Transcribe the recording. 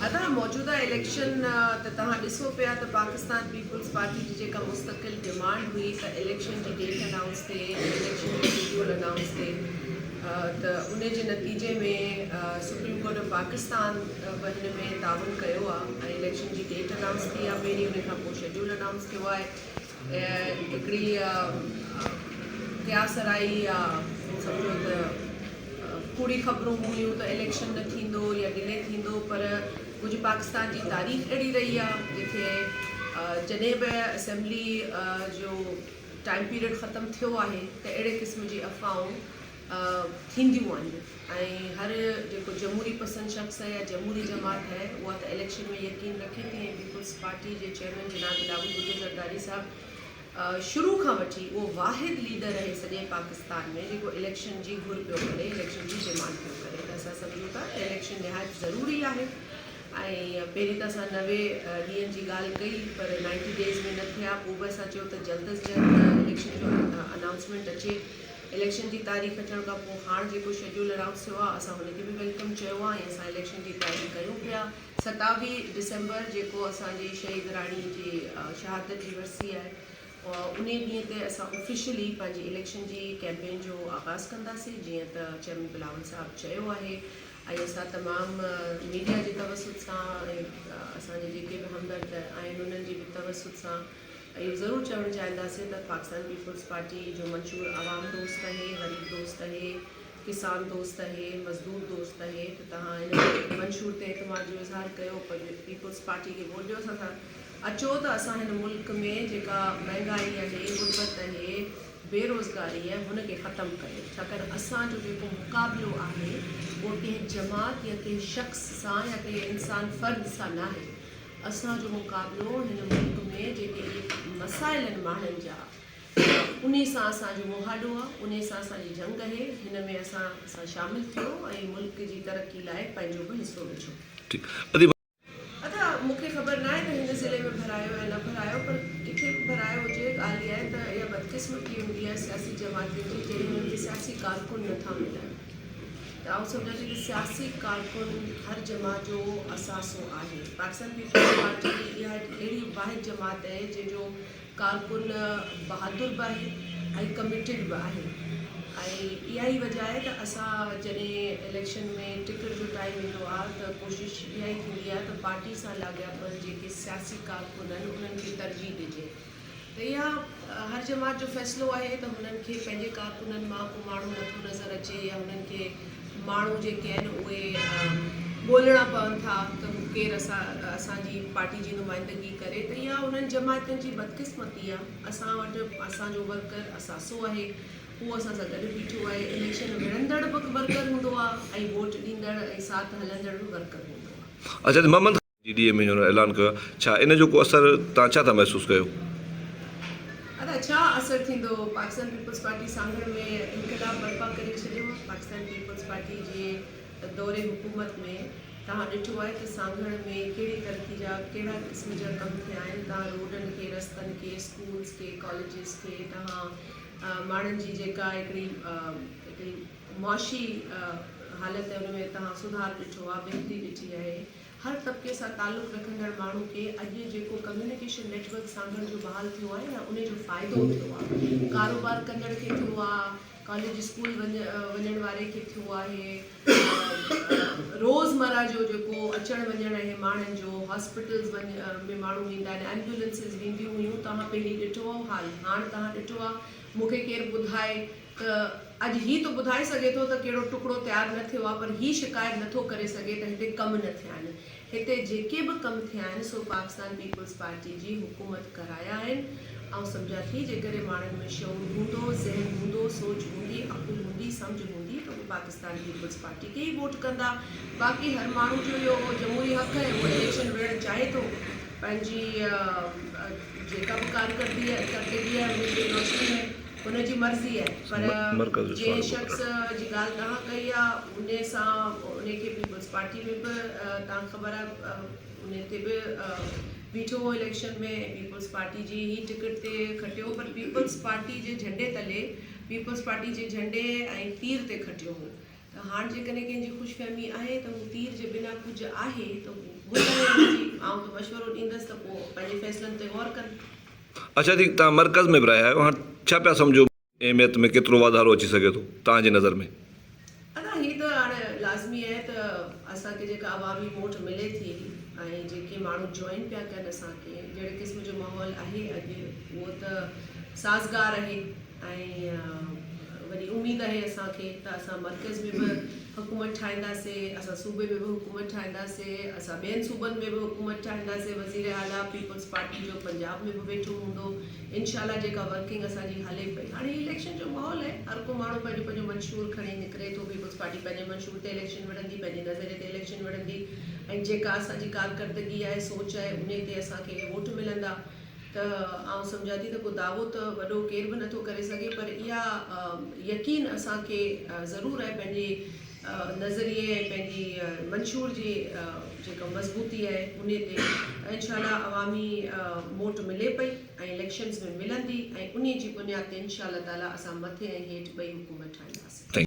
अदा मौजूदा इलेक्शन तव्हां ॾिसो पिया त पाकिस्तान पीपल्स पार्टी जी जेका मुस्तक़िल डिमांड हुई त इलेक्शन जी डेट अनाउंस थिए, इलेक्शन जो शेड्यूल अनाउंस थिए, त उन जे नतीजे में सुप्रीम कोर्ट ऑफ पाकिस्तान हिन में ताउन कयो आहे ऐं इलेक्शन जी डेट अनाउंस थी आहे पहिरीं, उन खां पोइ शेड्यूल अनाउंस थियो आहे। हिकिड़ी क़यासराई सम्झो त कूड़ी ख़बरूं हुयूं त इलेक्शन न थींदो या डिले थींदो, पर कुझु पाकिस्तान जी तारीख़ अहिड़ी रही आहे जिथे जॾहिं बि असेंबली जो टाइम पीरियड ख़तमु थियो आहे त अहिड़े क़िस्म जी अफ़वाहूं थींदियूं आहिनि ऐं हर जेको जमहूरी पसंदि शख़्स है या जमहूरी जमात है उहा त इलेक्शन में यकीन रखे थी। ऐं पीपल्स पार्टी जे चेयरमैन जनाब बिलावल भुट्टो ज़रदारी साहब शुरू खां वठी उहो वाहिद लीडर आहे सॼे पाकिस्तान में जेको इलेक्शन जी घुर पियो करे, इलेक्शन जी डिमांड पियो करे। त असां सम्झूं था इलेक्शन निहायत ज़रूरी आहे ऐं पहिरीं त असां 90 ॾींहंनि जी ॻाल्हि कई, पर 90 डेज़ में न थिया। पोइ बि असां चयो त जल्द अज़ जल्द इलेक्शन जो अनाउंसमेंट अचे। इलेक्शन जी तारीख़ अचण खां पोइ हाणे जेको शेड्यूल अनाउंस थियो आहे असां हुनखे बि वेलकम चयो आहे ऐं असां इलेक्शन जी तयारी कयूं पिया। 27 डिसंबर जेको असांजी शहीद राणी जी शहादत जी वरसी आहे, उन ॾींहं ते असां ऑफिशियली पंहिंजी इलेक्शन जी कैंपेन जो आगाज़ कंदासीं जीअं त चेयरमैन बिलावल साहब चयो आहे। ऐं असां तमामु मीडिया जे तवसुत सां ऐं असांजे जेके बि हमदर्द आहिनि उन्हनि जी बि तवसुत सां इहो ज़रूरु चवणु चाहींदासीं त पाकिस्तान पीपल्स पार्टी जो मंशूर आवाम दोस्त आहे, ग़रीब दोस्त आहे, किसान दोस्त आहे, मज़दूर दोस्त आहे। त तव्हां हिन मंशूर ते एतमाद जो इज़हार कयो, पर पीपल्स पार्टी खे वोट ॾियो। असां अचो त असां हिन मुल्क में जेका महांगाई आहे, गुरबत आहे, बेरोज़गारी आहे, हुनखे ख़तमु कयो। छाकाणि असांजो जेको मुक़ाबिलो आहे उहो कंहिं जमात या कंहिं शख़्स सां या कंहिं इंसान फ़र्द सां न आहे। असांजो मुक़ाबिलो हिन मुल्क में जेके मसाइल आहिनि माण्हुनि जा, उन सां असांजो मुहाॾो आहे, उन सां असांजी जंग आहे। हिन में असां शामिलु थियो ऐं मुल्क जी तरक़ी लाइ पंहिंजो बि हिसो विझो। अदा मूंखे ख़बर न आहे त हिन ज़िले में भरायो या न भरायो, पर किथे बि भरायो हुजे, ॻाल्हि इहा आहे त इहा बदकिस्मती हूंदी आहे सियासी जमातुनि जी जॾहिं हुननि खे सियासी कारकुन नथा मिलनि। त आउं सम्झां थी त सियासी कारकुन हर जमात जो असासो आहे। पाकिस्तान पीपल्स पार्टी इहा अहिड़ी वाहिद जमात आहे जंहिंजो कारकुन बहादुर बि आहे ऐं कमिटेड बि आहे। ऐं इहा ई वजह आहे त असां जॾहिं इलेक्शन में टिकट जो टाइम ईंदो आहे त कोशिशि इहा ई थींदी आहे त पार्टी सां लाॻापियल जेके सियासी कारकुन आहिनि उन्हनि खे तरजीह ॾिजे। त इहा हर जमात जो फ़ैसिलो आहे त हुननि खे पंहिंजे कारकुननि मां को माण्हू नथो नज़र अचे या हुननि खे माण्हू जेके आहिनि उहे ॻोल्हणा पवनि था त केरु असांजी पार्टी जी नुमाइंदगी करे। त इहा उन्हनि जमातुनि जी बदकिस्मती आहे। असां वटि असांजो वर्कर असासो आहे, उहो असां सां गॾु बीठो आहे। इलेक्शन विढ़ंदड़ बि वर्कर हूंदो आहे ऐं वोट ॾींदड़ ऐं साथ हलंदड़ बि वर्कर हूंदो आहे। अच्छा, मोहम्मद ॾींहं में ऐलान कयो, छा इन जो को असरु तव्हां छा था महसूसु कयो? अदा छा असरु थींदो? पाकिस्तान पीपल्स पार्टी सांगड़ में इनक़लाब बर्पा करे छॾियो आहे। पाकिस्तान पीपल्स पार्टी जे दौरे हुकूमत में तव्हां ॾिठो आहे त सांगड़ में कहिड़ी तरक़ी जा कहिड़ा क़िस्म जा कमु थिया आहिनि। तव्हां रोडनि खे, रस्तनि खे, स्कूल्स खे, कॉलेजिस खे, तव्हां माण्हुनि जी जेका हिकिड़ी मुआशी हालत आहे उन में तव्हां सुधार ॾिठो आहे, बहितरी ॾिठी आहे। हर तबिके सां तालुक़ु रखंदड़ माण्हू खे अॼु जेको कम्युनिकेशन नेटवर्क सांगड़ जो बहाल थियो आहे न, उन जो फ़ाइदो थियो आहे। कारोबार कंदड़ खे थियो आहे, कॉलेज स्कूल वञण वारे खे थियो आहे, रोज़मर्रा जो जेको अचण वञण आहे माण्हुनि जो, हॉस्पिटल्स में माण्हू वेंदा आहिनि, एम्बुलेंसिस वेंदियूं हुयूं, तव्हां पहिरीं ॾिठो हो हाल, हाणे तव्हां ॾिठो आहे। मूंखे केरु ॿुधाए त अॼु हीअ त ॿुधाए सघे थो त कहिड़ो टुकड़ो तयारु न थियो आहे, पर हीअ शिकायत नथो करे सघे त हिते कमु न थिया आहिनि। हिते जेके बि कमु थिया आहिनि सो पाकिस्तान पीपल्स पार्टी जी हुकूमत कराया आहिनि। ऐं सम्झां थी जेकॾहिं माण्हुनि में शऊर हूंदो, ज़हन हूंदो, सोच हूंदी, अक़ुल हूंदी, सम्झ हूंदी त उहे पाकिस्तान पीपल्स पार्टी खे ई वोट कंदा। बाक़ी हर माण्हू जो इहो जमहूरी हक़ आहे, उहो इलेक्शन विढ़णु चाहे थो, पंहिंजी जेका बि कारकर्दगी आहे उनजी रोशनी में हुनजी मर्ज़ी आहे। पर जंहिं शख़्स जी ॻाल्हि तव्हां कई आहे उन सां उनखे पीपल्स पार्टी में बि तव्हां ख़बर आहे उन ते बि बीठो हो इलेक्शन में, पीपल्स पार्टी जी ही टिकट ते खटियो, पर पीपल्स पार्टी जे झंडे तले, पीपल्स पार्टी जे झंडे ऐं तीर ते खटियो हो। हाणे जेकॾहिं कंहिंजी ख़ुशफ़हमी आहे त हू तीर जे बिना कुझु आहे त ॿुधाए त मशवरो ॾींदसि त पोइ पंहिंजे फ़ैसिलनि ते गौर कनि। अच्छा ठीक, तव्हां मर्कज़ में बि रहिया आहियो, हाणे छा पिया सम्झो अहमियत में केतिरो वाधारो अची सघे थो तव्हांजी नज़र में? अदा हीअ त हाणे लाज़मी आहे त असांखे जेका अवामी वोट मिले थी ऐं जेके माण्हू जॉइन पिया कनि असांखे, जहिड़े क़िस्म जो माहौल आहे अॼु उहो त साज़गार आहे ऐं वॾी उमेदु आहे असांखे त असां मर्कज़ में बि हुकूमत ठाहींदासीं, असां सूबे में बि हुकूमत ठाहींदासीं, असां ॿियनि सूबनि में बि हुकूमत ठाहींदासीं। वज़ीर आला पीपल्स पार्टी जो पंजाब में बि वेठो हूंदो, इनशाला जेका वर्किंग असांजी हले पई। हाणे इलेक्शन जो माहौल आहे, हर को माण्हू पंहिंजो पंहिंजो मंशूर खणी निकिरे थो। पीपल्स पार्टी पंहिंजे मंशूर ते इलेक्शन विढ़ंदी, पंहिंजे नज़रिए ते इलेक्शन विढ़ंदी ऐं जेका असांजी कारकर्दगी आहे, सोच आहे, उन ते असांखे वोट मिलंदा। त आउं सम्झां थी त को दावो त वॾो केर बि नथो करे सघे, पर इहा यकीन असांखे ज़रूरु आहे पंहिंजे नज़रिए ऐं पंहिंजी मंशूर जी जेका मज़बूती आहे उन ते इनशाला अवामी वोट मिले पई ऐं इलेक्शन्स में मिलंदी ऐं उन जी बुनियाद ते इनशाला ताला असां मथे ऐं हेठि ॿई हुकूमत ठाहींदासीं।